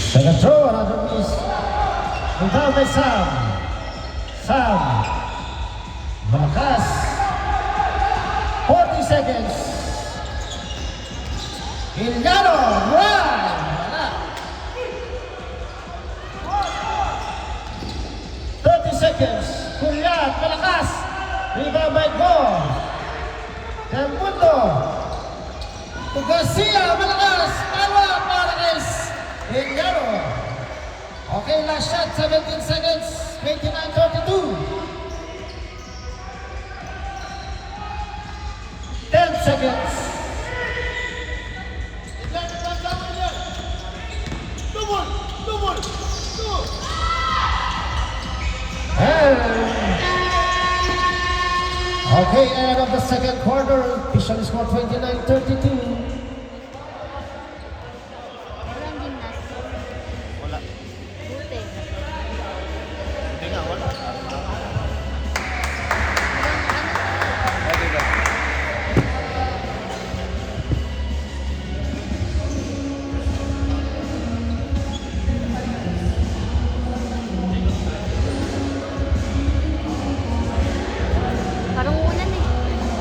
Second throw, another miss. Down by Sam. Sam. Malakas. 40 seconds. Iliano, right. 30 seconds. Julian, malakas. Rebound by Go. Del Mundo. To Garcia, malakas. Tawa para kay Iliano. Okay, last shot, 17 seconds. 29-32. 10 seconds. Okay, end of the second quarter. Official score 29-32.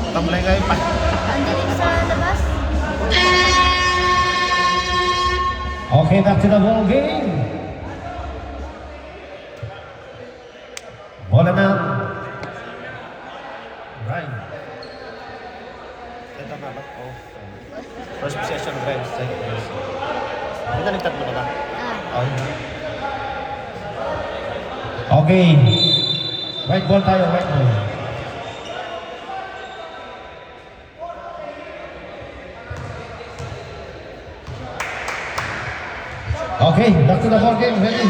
Tamlay kayo pa. Andito sa labas. Okay, back to the ball game. Ball na. Right. Ito na ba? Oh. First possession, guys. Second possession. Hindi na nagtatlo na ba? Oh. Okay. White ball tayo, white ball. Okay, back to the ball game. Ready?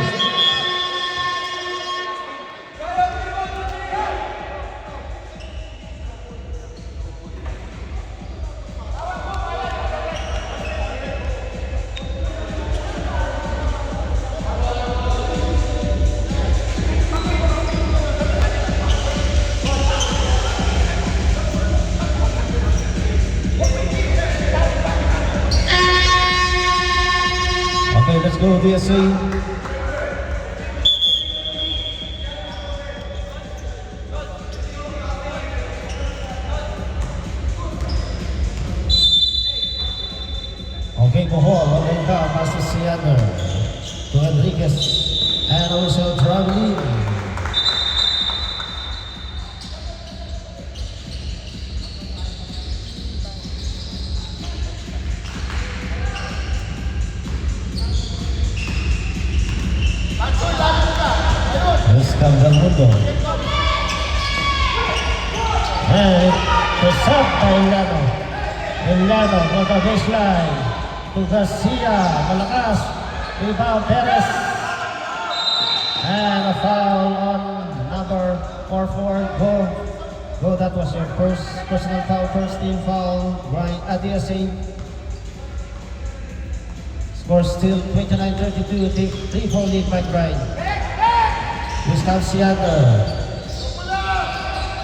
Okay, let's go, DSA. Okay, Bohol, Olenka, passes Siander to Enriquez, and also traveling. This comes Del Mundo. And it's up by Iliano. Iliano on the baseline. To Garcia, malakas. Rebound Perez. And a foul on number 44. Go, that was your first personal foul, first team foul. Brian Adiasi. Score still 29-32. 3-4 lead by Brian. Gustav Siander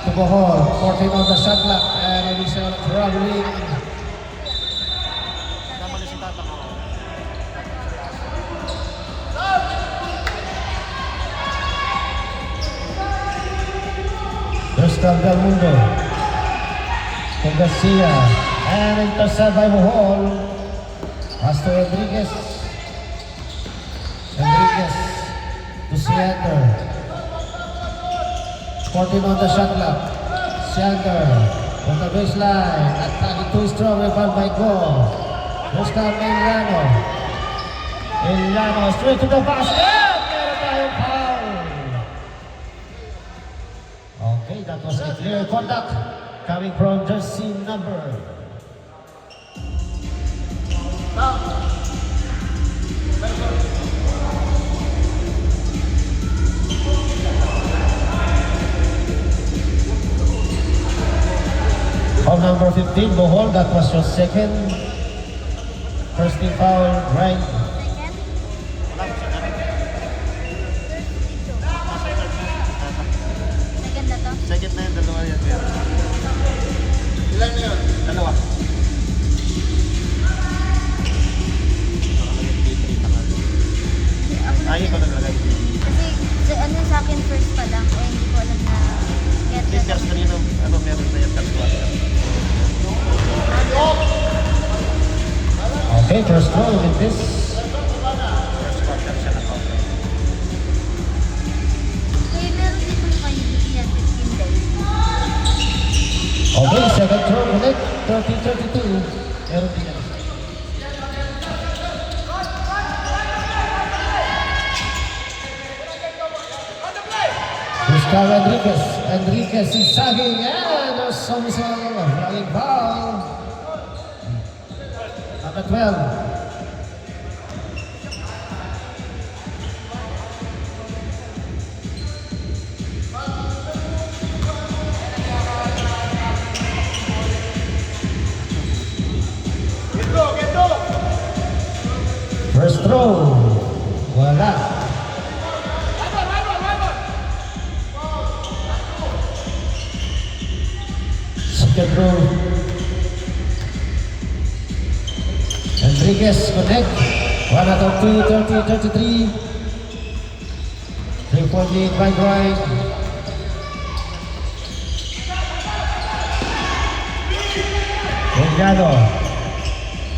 to Bohol, 14 on the shot clock, and Eliseo traveling. Gustav Del Mundo to Garcia, and intercept by Bohol. Pass to Enriquez. Enriquez to Siander. 14 on the shot clock. Siander on the baseline. Attacking too strong. Rebound by Go. Gustav Iliano. Iliano straight to the basket. Meron tayong foul. Okay, that was a clear contact coming from jersey number. Foul number 15, Bohol, that was your second. First team foul, right? Okay, first throw with this. First quarter siya na-counter. Kaya meron dito kayo bigyan 15 days. Okay, second throw connect. 30-32. Meron din yan. Gustavo Enriquez. Enriquez is sagging and there's some flying foul. Number 12. First throw. Wala. Second throw. Enriquez connect. 1 out of 2, 30-33. 3-point lead by Grind. Villano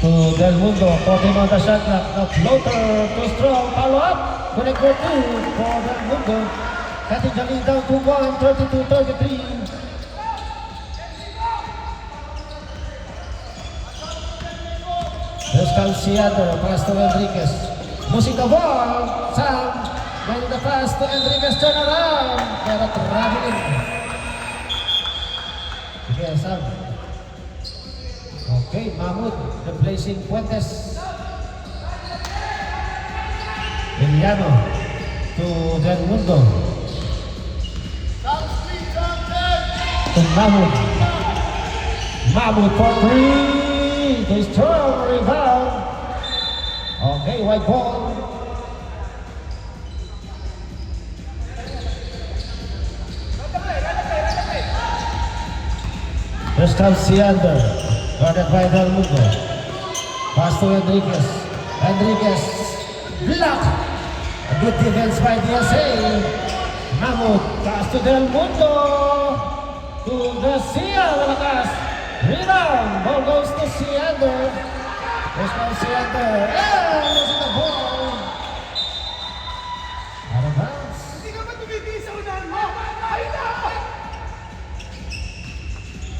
to Del Mundo, 14 on the shot clock. The floater too strong, follow up. Connect for 2 for Del Mundo. Cutting the lead down to 1, 32-33. There's Calciado, pass to Enriquez. Losing the ball, Sam. Getting the pass to Enriquez, turn around. Pero traveling. Sige, Sam. Okay, Mahmoud replacing Fuentes. Emiliano to Del Mundo. To Mahmoud. Mahmoud for 3. They strong rebound. Okay, white ball. First comes Siander, guarded by Del Mundo. Pass to Enriquez. Enriquez, block. A good defense by DSA. Mahmoud, pass to Del Mundo. To Garcia, malakas. Rebound, ball goes to Siander. First comes Siander, and losing the ball. Out of bounds. Hindi ka ba tumigil sa unahan mo? Ayun na!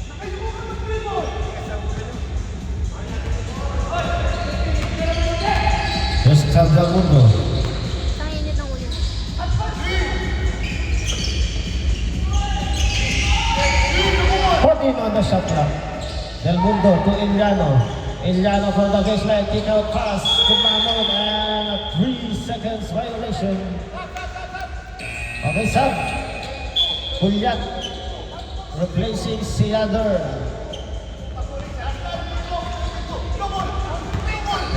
Nakayuko ka mag-play mo! First comes Del Mundo. Ang init ng ulo. 14 on the shot clock. Del Mundo to Emiliano. Emiliano from the baseline, kick out pass to Mahmoud and a 3 seconds violation. Okay, sub. Juliat replacing Siander.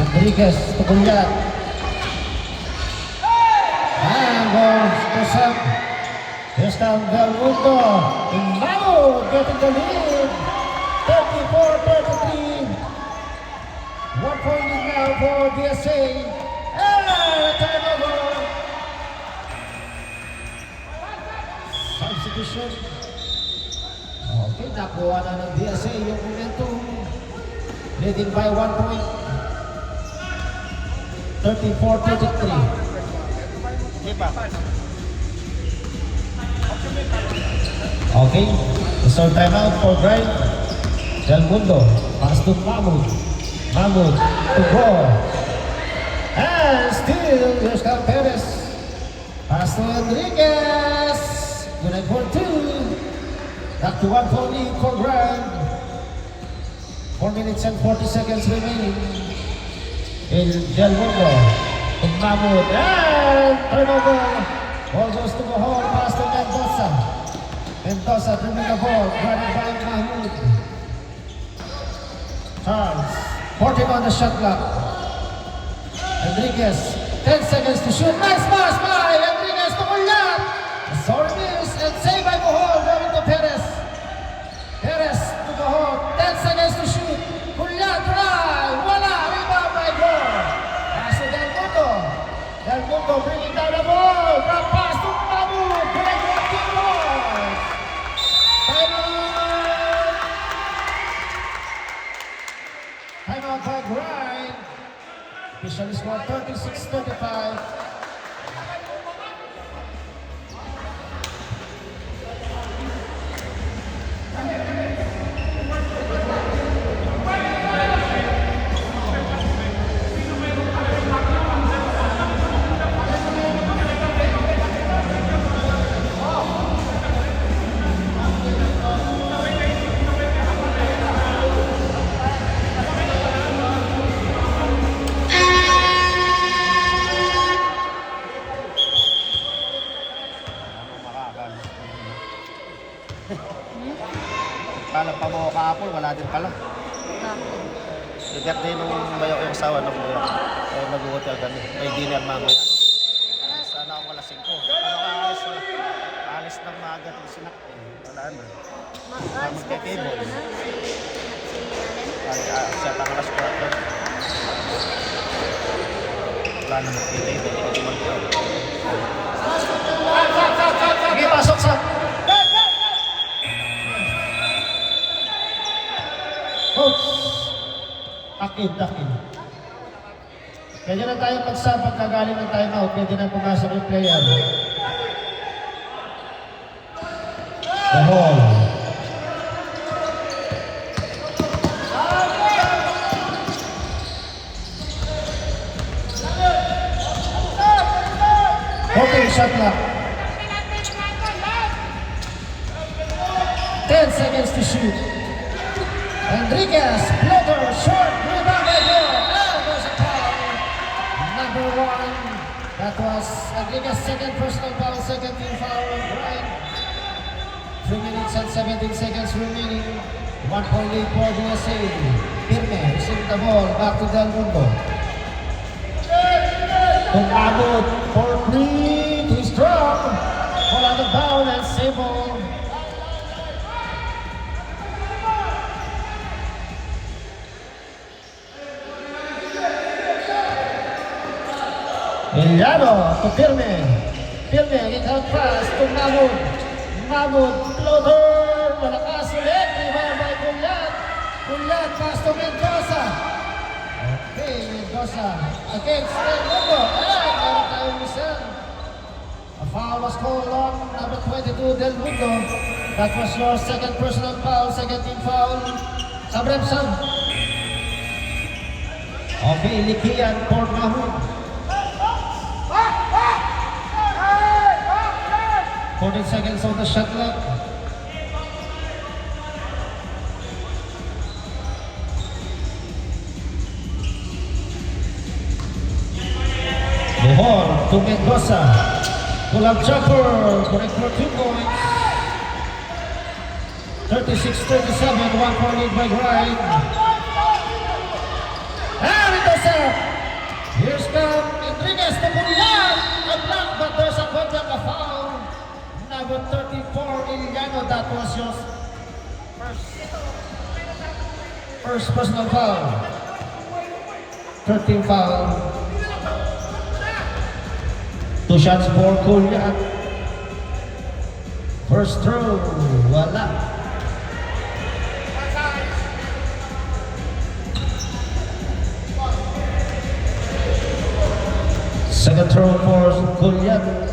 Enriquez to Juliat. And goes to sub. Here's down Del Mundo. Mahmoud getting the lead. 34-33. 1 point lead now for DSA. And a turnover. Substitution. Okay, nakuha na ng DSA yung momentum. Leading by 1 point. 34-33. Hindi pa. Okay, so timeout for Grind. Del Mundo, pass to Mahmoud. Mahmoud to go. And still, here's Carl Perez. Pass to Enriquez. Good night for 2. Back to 1 point lead for Grind. 4 minutes and 40 seconds remaining. In Del Mundo to Mahmoud. And turnover. Ball goes to Bohol. Pass to Mendoza. Mendoza dribbling the ball, guarded by Mahmoud. Charles, 14 on the shot clock. Enriquez, 10 seconds to shoot. Nice pass by Enriquez to Juliat. Sorry miss and saved by Bohol, going to Perez. Perez to Bohol, 10 seconds to shoot. Juliat drive, wala, rebound by Gore. Pass to Del Mundo. Del Mundo bringing down the ball. Drop pass to Mahmoud. Connect with teamwork. Timeout by Grind. Palang pa mo kahapon, wala din pala. Bakit? Yung birthday nung bayo yung asawa ng buya. Ay mag-hotel kami. May dinner mamaya. Sana ako alas 5. Ano ka alis na? Alis ng maaga ng sinak. Wala na. Mag-sponsor na si Allen. Siya pang alas 4. Wala na magkita ito. Hindi ko mag-iwan. Sige, pasok sa... Coach, akin. Kaya na tayo magsabag kagaling ng timeout. Pwede na pumasok yung player. The ball. Okay, shot clock. 10 seconds to shoot. Enriquez, floater, short, rebound by Bill. And there's a foul. Number 1. That was Enriquez' second personal foul, second team foul. Right. 3 minutes and 17 seconds remaining. 1 point lead for the USA. Pirme, receiving the ball, back to Del Mundo. Tumabot for 3, too strong. Ball out of bound and save ball. Villano to Pirme. Pirme, in-out pass to Mahmoud. Mahmoud, floater. Malakas ulit. Rebound by Culyat. Culyat, pass to Mendoza. Okay, Mendoza against Del Mundo. And meron tayong isa. A foul was called on number 22, Del Mundo. That was your second personal foul, second team foul. Sabremsan. Okay, Likian for Mahmoud. 14 seconds on the shot clock. Bohor to Mendoza. Pull-up jumper, correct for 2 points. 36-37, 1 point lead by Grind. And Mendoza. Here's come Enriquez to Culyat. A block, but there's a contact, a foul. Number 34, Iliano, that was your first personal foul. 13 foul. 2 shots for Culyat. First throw, wala. Second throw for Culyat.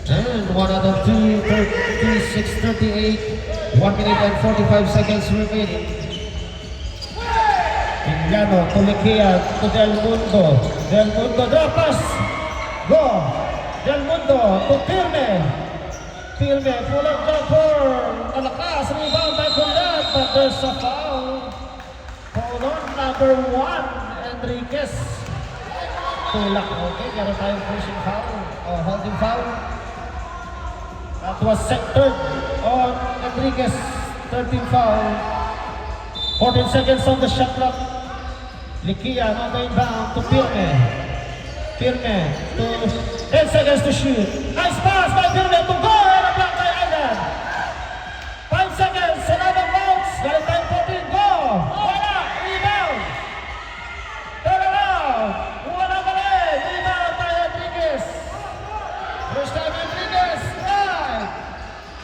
And 1 out of 2, 36-38, 1 minute and 45 seconds remaining. Iliano to Likian to Del Mundo. Del Mundo, drop pass. Go. Del Mundo to Pirme. Pirme, full-up jumper. Malakas, rebound by Culyat, but there's a foul. Foul on number 1, Enriquez. Tulak, okay, meron tayong pushing foul. Oh, holding foul. That was sectored on Enriquez, 13 foul. 14 seconds on the shot clock. Likian on the inbound to Pirme. Pirme to 10 seconds to shoot. Nice pass by Pirme to go and a block by Aidan. 5 seconds, 11 bounce. Got time 14, go. Wala, rebound. Turn around. Wala pa rin. Rebound by Enriquez. First time Enriquez.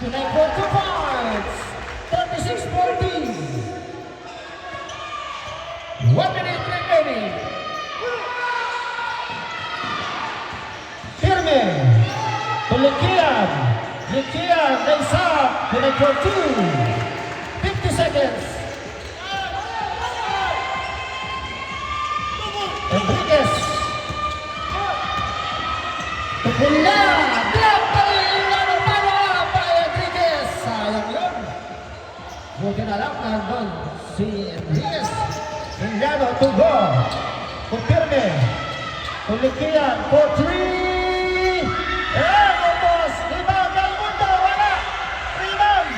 Tonight for 2 points, 36-14. 1 minute remaining. Pirme to Likian. Likian, nice up. Tonight for 2. 50 seconds. Enriquez to Culyat. Block by Iliano. Buti na lang nandun si Enriquez. Iliano to go. To Pirme. To Likian for 3. And almost. Rebound Del Mundo. Wala. Rebound.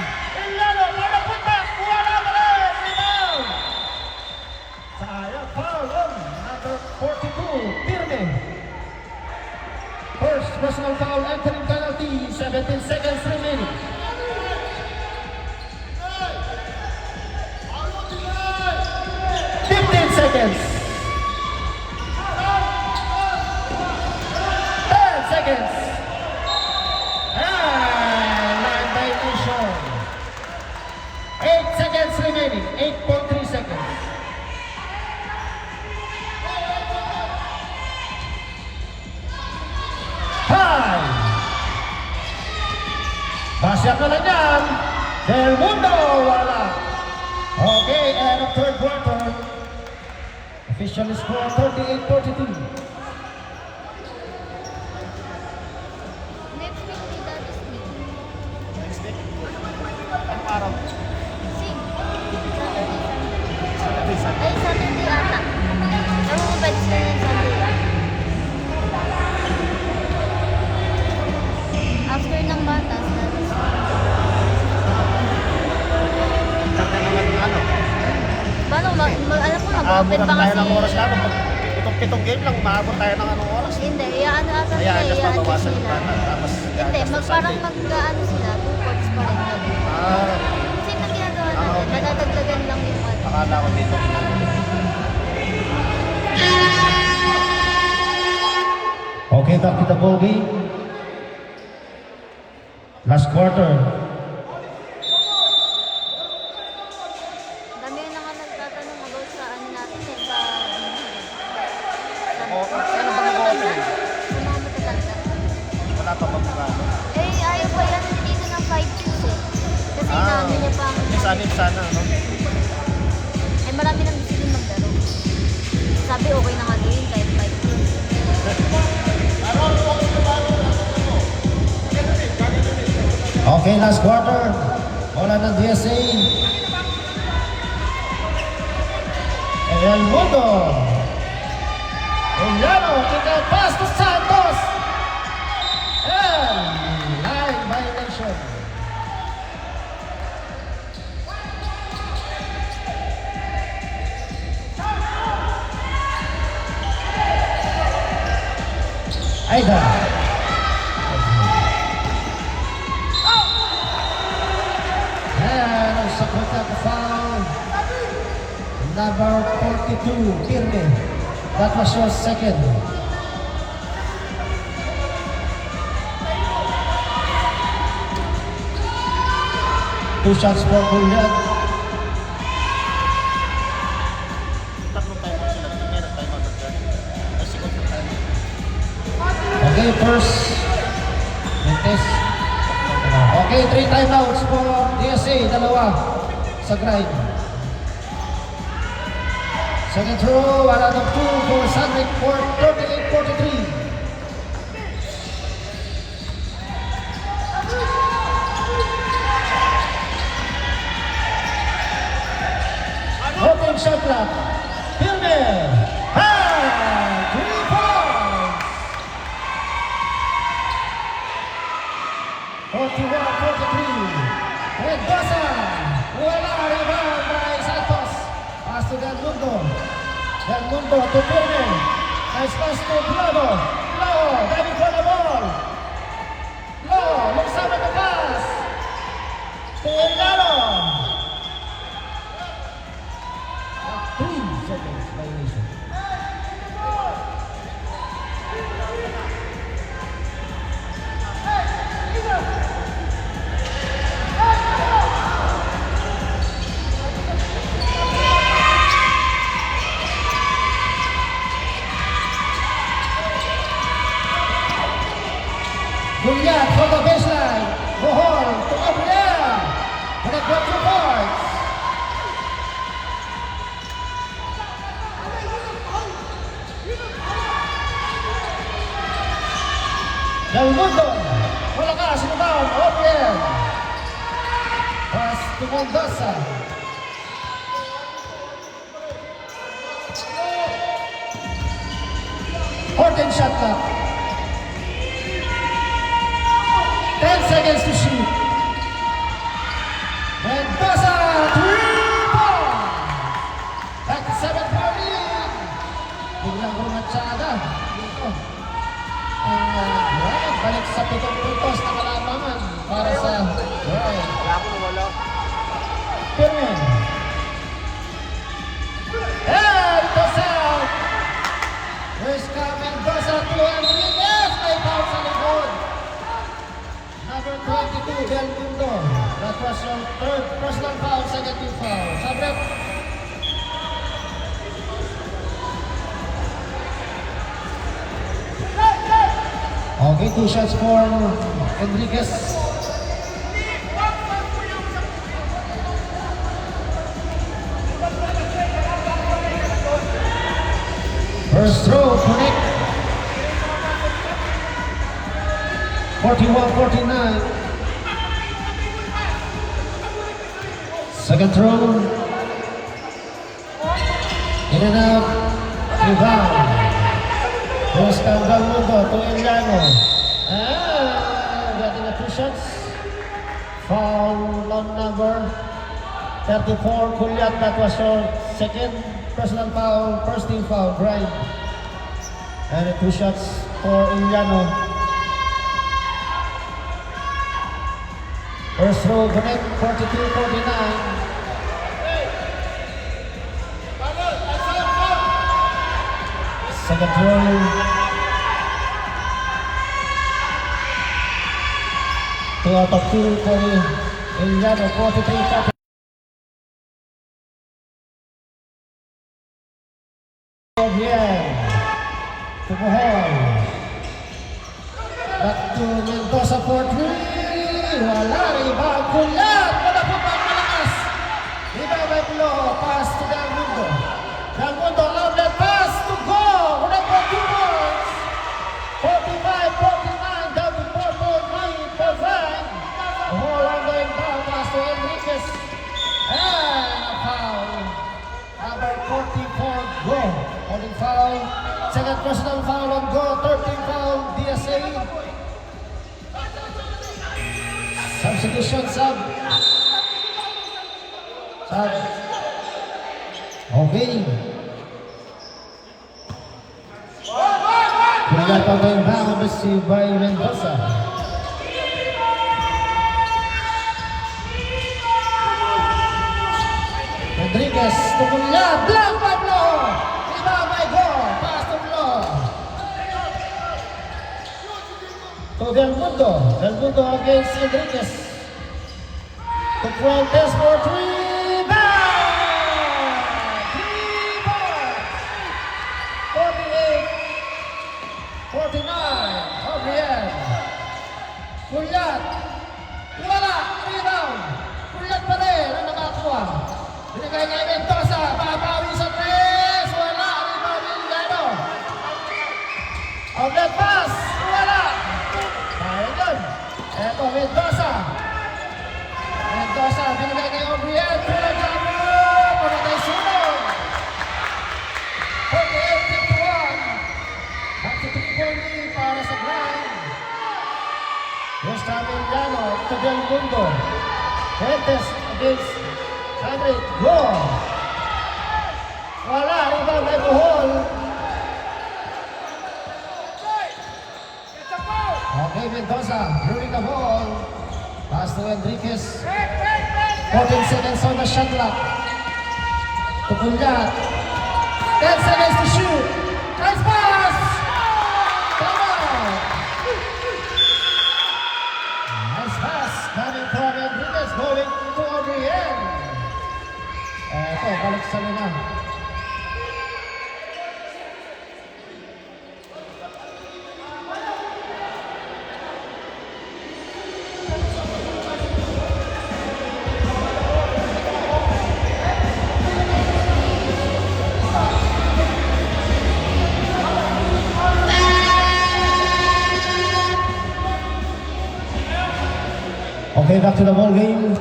Basyak na lang yan. Del Mundo, wala. Okay, end of third quarter. Official score 38-42. Next week, may dados week. Next week. Anong araw? Sing. Saturday, Sunday. Ay, Saturday ata. Ewan ko ba sila ng Sunday? After ng batas, dados Saturday naman ano. paano, alam ko, mag-open Aabutan pa tayo kasi. ng oras lalo. Pitong game lang, maabot tayo ng anong oras. Hindi, iaano ata nila, Kaya just i-adjust mabawasan yung nila. bata. Tapos Hindi, parang mag-ano sila, 2 quarts pa rin kami. Ah, Same na ginagawa Ah, natin, okay. nadadagdagan lang yung ano. akala ko dito. Okay, back to the ball game. Last quarter. Dami na nga nagtatanong about sa ano natin eh, sa Ano ba nag-open? sa mga matatanda. Wala pa ba magkano? Eh, ayaw pa yan dito ng 5 kilos eh. Kasi inaano niya pang... Sanib sana, no? Eh, marami nang gusto din maglaro. Sabi, okay na nga gawin kahit 5 kilos. Okay, last quarter. Bola ng DSA. El Mundo. Eliano, kick out pass to Santos. And line violation. Aida. And ang sakot na foul. Number 42, Pirme. That was your second. Two shots for Julian. Tatlong time out sila. Hindi meron time out ng third. Ay, sikot ng time out. Okay, first. Test. Okay, 3 timeouts for DSA. Dalawa sa grind. Second throw, wala ng 2 for Sandrick for 38-43. Open shot clock. Filme. High. 3 points. 41-43. Mendoza. Wala rebound by Santos. Pass to Del Mundo. Del Mundo to Filme. Nice pass to Plano. Plano diving for the ball. Plano looks up at the pass. To Eliano. 3 seconds violation. Julian from the baseline. Bohol to Gabriel. And it got 2 points. Del Mundo. Wala ka, sinubaw. Gabriel. Pass to Mendoza. Horton shot clock. 10 seconds to shoot. Mendoza, 3 points. Back to 7-4 lead. Biglang rumatsada. Dito. Balik sa 7 puntos na kalamangan para sa Roy. Wala ko na wala. Pirmen. And toss out. First ka Mendoza to Enriquez. May foul sa likod. Number 22, Del Mundo. That was your third personal foul, second team foul. Sabrep. Okay, 2 shots for Enriquez. First throw, connect. 41-49. Second throw. In and out. Rebound. Here's Del Mundo to Emiliano. Getting a 2 shots. Foul on number 34, Kulyat. That was your second personal foul, first team foul, Grind. And 2 shots for Emiliano. First throw, connect, 42-49. Second throw. 2 out of 2 for Emiliano, 43-49. To Bohol. Back to Mendoza for 3. Wala, rebound, Kulyat. Malapot ang malakas. Rebound by Plo. Pass to Del Mundo. Del Mundo, outlet pass to go. Connect for 2 points. 45-49, down to 4.9 for Frank. Bohol on going down. Pass to Enriquez. And a foul. Number 44, go. Holding foul. Second personal foul on go. 13 foul, DSA. Substitution, sub. Okay. Kulyat on the inbound, received by Mendoza. Rodriguez to Kulyat. Block by Plo. Rebound by Go. Pass to Plo. To Del Mundo. Del Mundo against Enriquez. To Fuentes for 3. Bang! 3 points. 48-49. Gabriel. Kulyat. Wala. Rebound. Kulyat pa rin ang nakakuha. Binigay kay Mendoza. Babawi sa 3. Wala. Rebound Emiliano. Outlet pass. Wala. Kaya dun. Eto Mendoza. Mendoza. Binigay kay Gabriel. Pula jumper. Pula tayo sunod. 48-51. Back to 3-point lead para sa Grind. Here's Emiliano to Del Mundo. Fuentes against Henry. Go! Wala. Rebound by Bohol. Okay, Mendoza. Ruling the ball. Pass to Enriquez. 14 seconds on the shot clock. To Kulyat. 10 seconds to shoot. Nice pass! Come on! Nice pass coming from Enriquez going to Gabriel. Ito, balik sa luna. Okay, back to the ball game.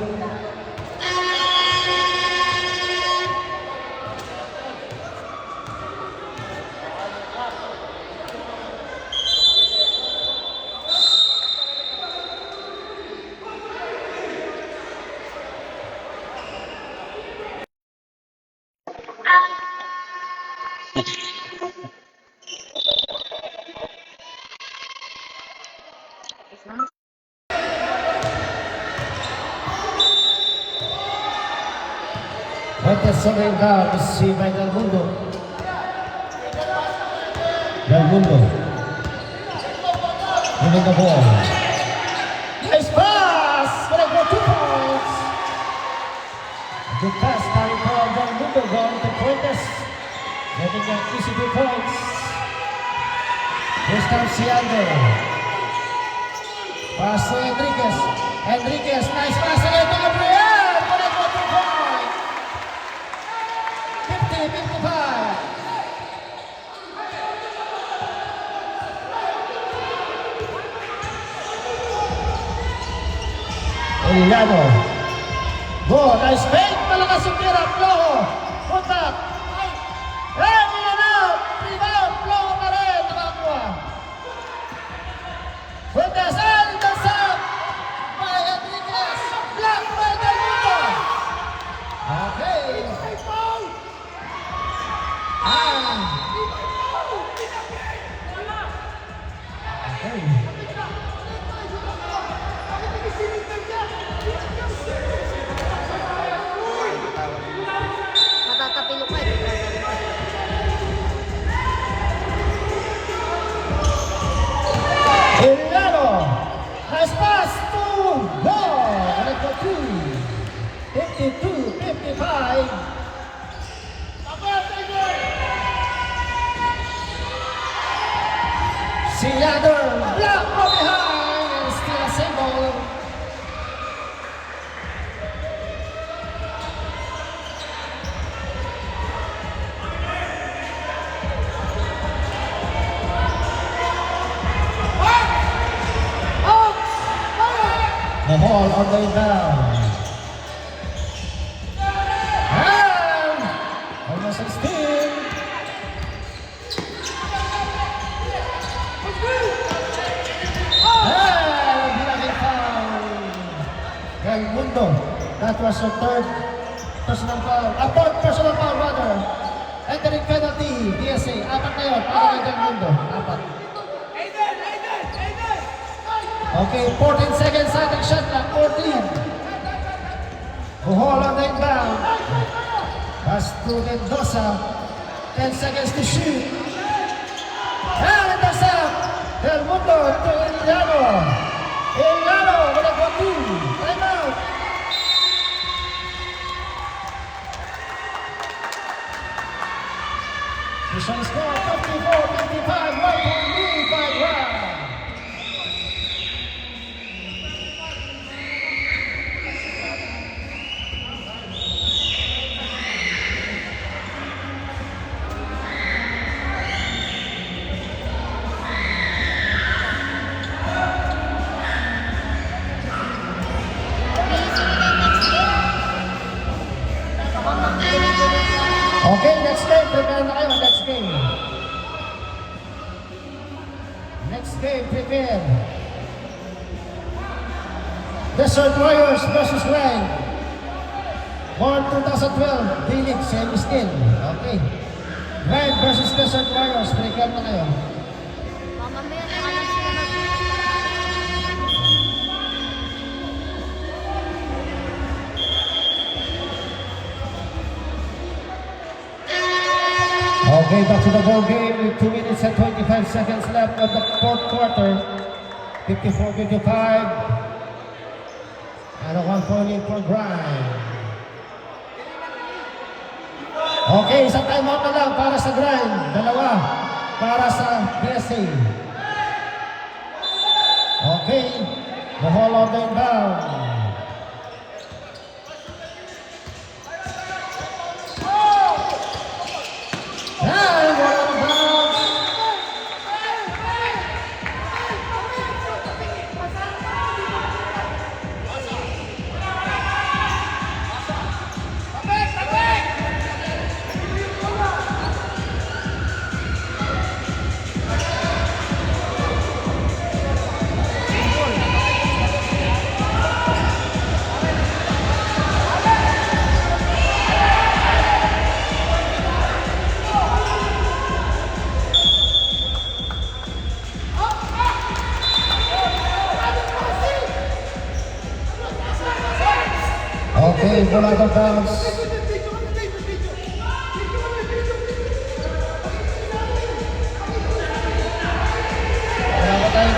Fuentes on the inbound, received by Del Mundo. Del Mundo. Winning the ball. Nice pass! Gonna go 2 points. Good pass coming from Del Mundo going to Fuentes. Getting an easy 2 points. Here's comes Siander. Pass to Enriquez. Enriquez, nice pass again to Gabriel. Gonna go 2 points. 50-55. Eliano. Go, nice fake. Malakas yung tira. Flojo. Contact. And in and out. Rebound. Flojo pa rin. Nakakuha. Fuentes and the sub by Enriquez. Block by Del Mundo. Okay. Okay. Matatapilok ka eh. Eliano. Nice pass to goal. And it goes to 52-55. Siader, block from behind, and still a single. The ball on the inbound. And almost 16. And blocking foul. Del Mundo. That was your third personal foul. Fourth personal foul rather. Entering penalty. DSA. Apat na yun. Para kay Del Mundo. Apat. Okay, 14 seconds ating shot clock. 14. Buhol on the inbound. Pass to Mendoza. 10 seconds to shoot. And intercept. Del Mundo to Eliano. Eliano with a 1-2. Time out. The shot score 54-55. 1-point lead by Grand. Okay, next game. Prepare na kayo. Next game. Next game, prepare. Desert Warriors versus Grind. Born 2012, D-League, semi-still. Okay. Grind versus Desert Warriors. Prepare na kayo. Mamaya na alam sila na. Okay, back to the ball game with 2 minutes and 25 seconds left of the fourth quarter. 54-55. And a 1-point lead for Grind. Okay, isang timeout na lang para sa Grind. Dalawa para sa DSA. Okay, the ball on the inbound. And one out of bounds. Okay, one out of bounds. Wala ba tayo?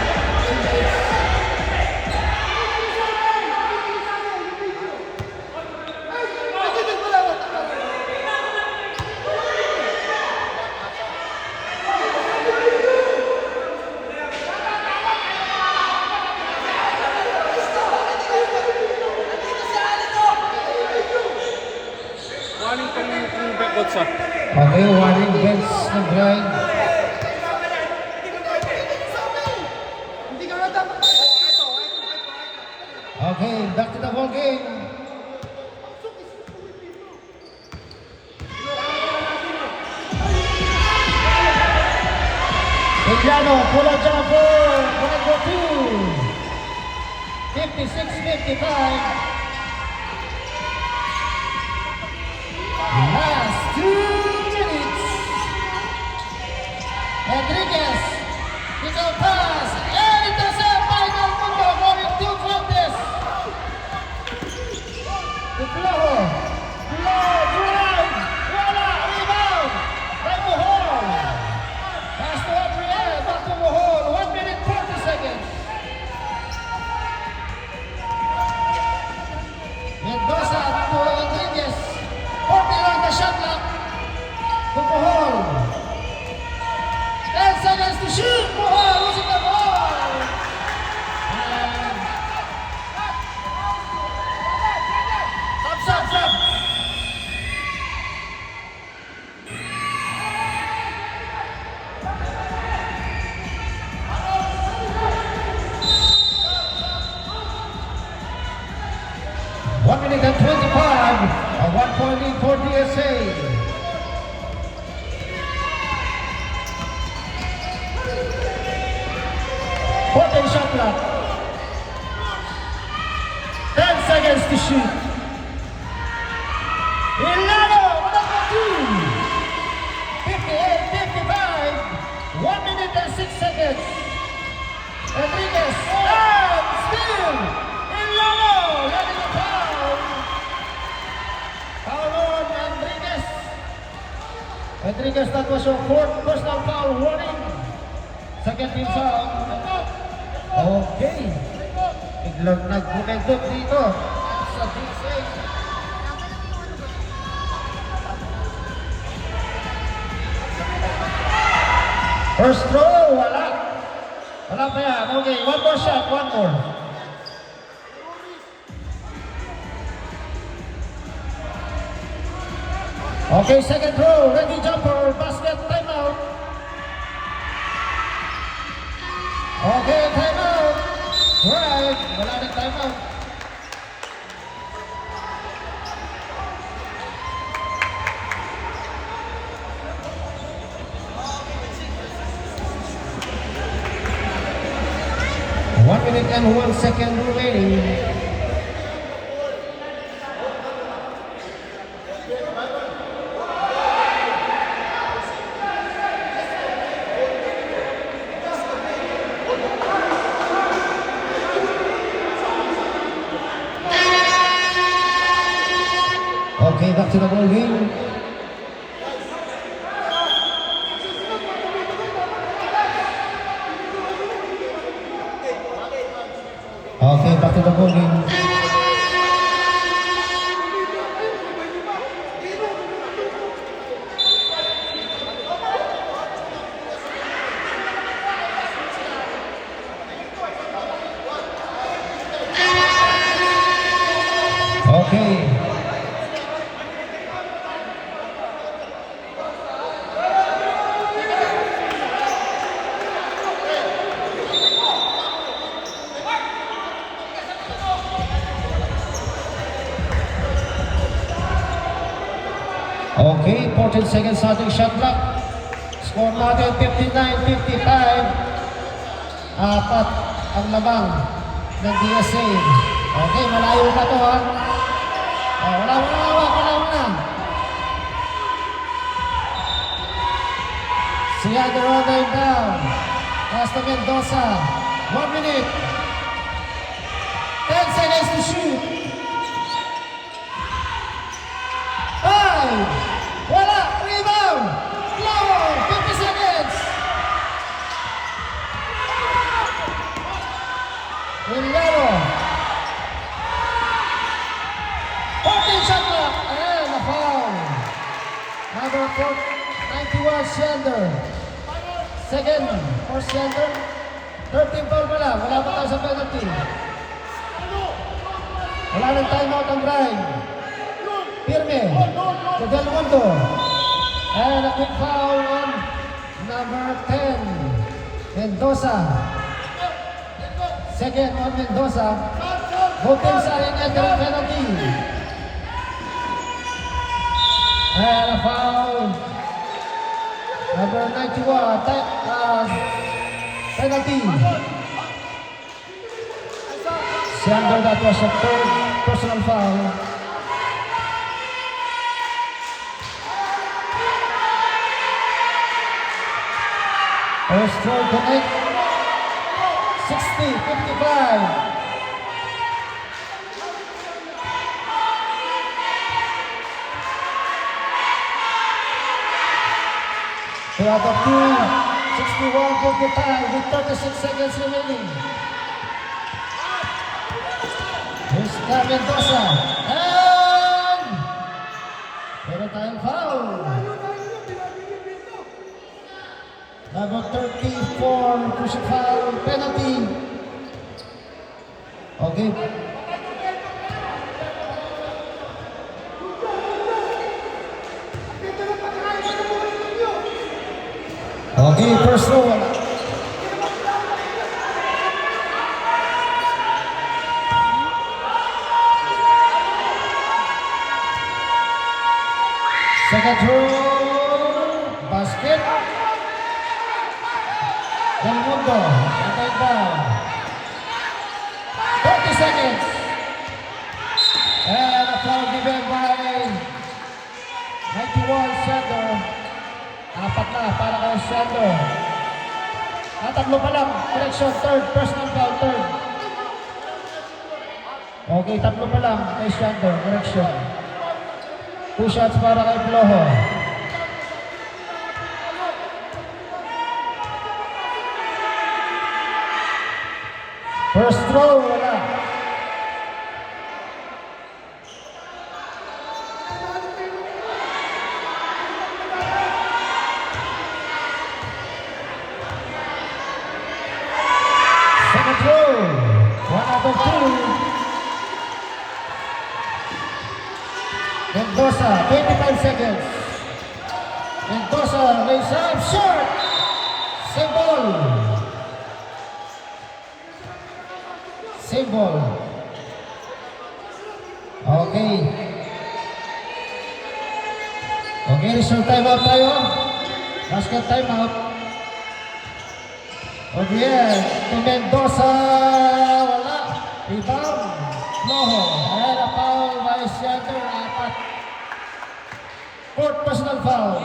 Okay, warning bench ng Grind. Okay, Okay, back to the ball game. Indiano, pull up jumper, number 2. 56-55. Last 2 minutes. Rodriguez, pick out pass, and it is a final mundo going to contest. The Flojo, drive, voila, rebound, by Mohol. Pass to Gabriel, back to Mohol, 1 minute 40 seconds. Mendoza to Rodriguez, 40 on the shot clock. To Mohol. 10 seconds to shoot. Mohol losing the ball. And stop. 1 minute and 25. A 1-point lead for DSA. Fourteen shot clock. 10 seconds to shoot. Ilano, number 2. 58-55. 1 minute and 6 seconds. Rodriguez, and still. Ilano, getting a foul. Foul on Rodriguez. Rodriguez, that was your 4th personal foul warning. Second team foul. Okay. Biglang nagbumentot dito sa DSA. First throw, wala. Wala pa yan. Okay, one more shot, one more. Okay, second throw, ready jumper, basket, timeout. Okay, timeout. Right, wala na timeout. One minute and 1 second remaining. Okay, back to the ball game. Okay, back to the ball game. Okay. Okay, 14 seconds sa ating shot clock. Score natin 59-55. Apat ang labang ng DSA. Okay, malayo pa to ha. Wala na. Siaga running down. Pass to Mendoza. 1 minute. 10 seconds to shoot. 5. Wala! Rebound! Flower! 50 seconds! Indiano! 14 shot clock! And a foul! Number 91, Shander. Second for Shander. 13 foul pala. Wala pa tayo sa penalty. Wala ng timeout ang grind. Firme to Del Mundo. And a quick foul on number 10, Mendoza. Second on Mendoza. Both teams are entering penalty. And a foul. Number 91, penalty. Sander, that was a third personal foul. First throw connect. 60-55. Two out of two, 61-55 with 36 seconds remaining. Here's Mendoza. And meron tayong foul. Number 34, crucial foul, penalty. Okay. Okay, first row. Second row, basket. Del Mundo, atay down. 30 seconds. And a foul given by 91 Sander. Apat na para kay Sander. Tatlo pa lang. Correction, third. Personal foul, third. Okay, tatlo pa lang kay Sander. Correction. 2 shots para kay Ploho. First throw, wala. Second throw, 1 out of 2. Mendoza, 25 seconds. Mendoza lays up, short. Same ball. Same ball. Okay. Okay, reserve timeout tayo. Basket timeout. Okay, to Mendoza, wala. Rebound, Ploho. Ayan, a foul by Sander, apat. Fourth personal foul.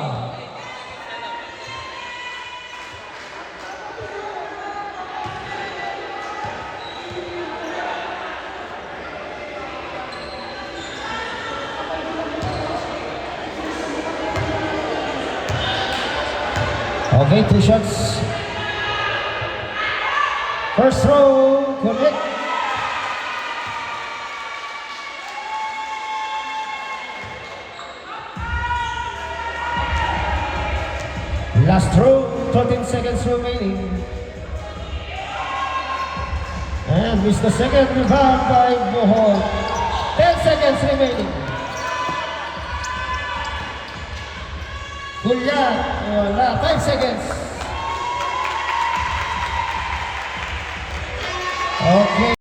Okay, 2 shots. First throw, connect. Last throw, 13 seconds remaining. And missed the second rebound by Bohol. 10 seconds remaining. Gulyan, wala, 5 seconds.